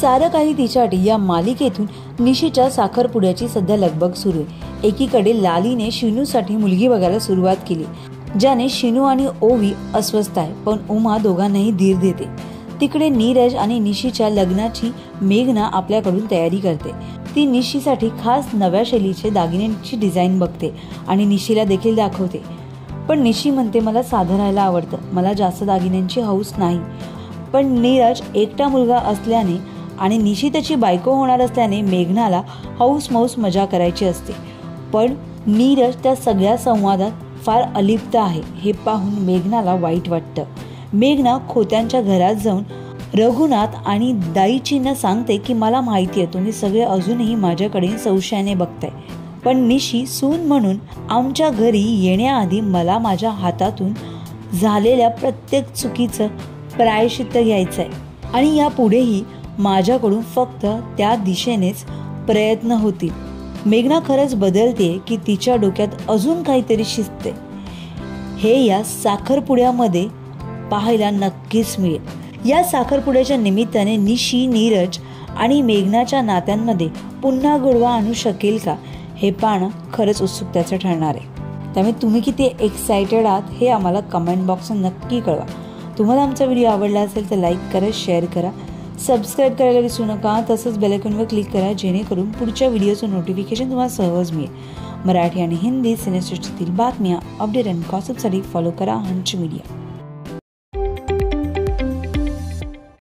सारं काही तिच्यासाठी या मालिकेतून निशीच्या साखरपुड्याची सध्या लगबग सुरू आहे। एकीकडे लालीने शिनूसाठी मुलगी बघायला सुरुवात केली, ज्याने शिनू आणि ओवी अस्वस्थ आहे, पण उमा दोघांनाही धीर देते। तिकडे नीरज आणि निशीच्या लग्नाची मेघना आपल्याकडून तयारी करते। ती निशीसाठी खास नव्या शैलीचे दागिन्यांची डिझाईन बघते आणि निशीला देखील दाखवते, पण निशी म्हणते मला साधं राहायला आवडतं, मला जास्त दागिन्यांची हौस नाही। पण नीरज एकटा मुलगा असल्याने आणि निशी त्याची बायको होणार असल्याने मेघनाला हौस मौस मजा करायची असते, पण नीरज त्या सगळ्या संवादात फार अलिप्त आहे हे पाहून मेघनाला वाईट वाटतं। मेघना खोत्यांच्या घरात जाऊन रघुनाथ आणि दाईचींना सांगते की मला माहिती आहे तुम्ही सगळे अजूनही माझ्याकडे संशयाने बघताय, पण निशी सून म्हणून आमच्या घरी येण्याआधी मला माझ्या हातातून झालेल्या प्रत्येक चुकीचं प्रायश्चित्त घ्यायचं आहे आणि यापुढेही माझ्याकडून फक्त त्या दिशेनेच प्रयत्न होतील। मेघना खरंच बदलते की तिच्या डोक्यात अजून काहीतरी शिजते हे या साखरपुड्यामध्ये पाहायला नक्कीच मिळेल। या साखरपुड्याच्या निमित्ताने निशी, नीरज आणि मेघनाच्या नात्यांमध्ये पुन्हा गोडवा आणू शकेल का हे पाहणं खरंच उत्सुकतेचं ठरणार आहे। त्यामुळे तुम्ही किती एक्सायटेड आहात हे आम्हाला कमेंट बॉक्समध्ये नक्की कळवा। तुम्हाला आमचा व्हिडिओ आवडला असेल तर लाईक करा, शेअर करा, सबस्क्राईब करायला विसरू नका। तसंच बेल आयकॉनवर क्लिक करा जेणेकरून पुढच्या व्हिडिओचं नोटिफिकेशन तुम्हाला सहज मिळेल। मराठी आणि हिंदी सिनेसृष्टीतील बातम्या, अपडेट आणि गॉसिपसाठी फॉलो करा हंच मीडिया।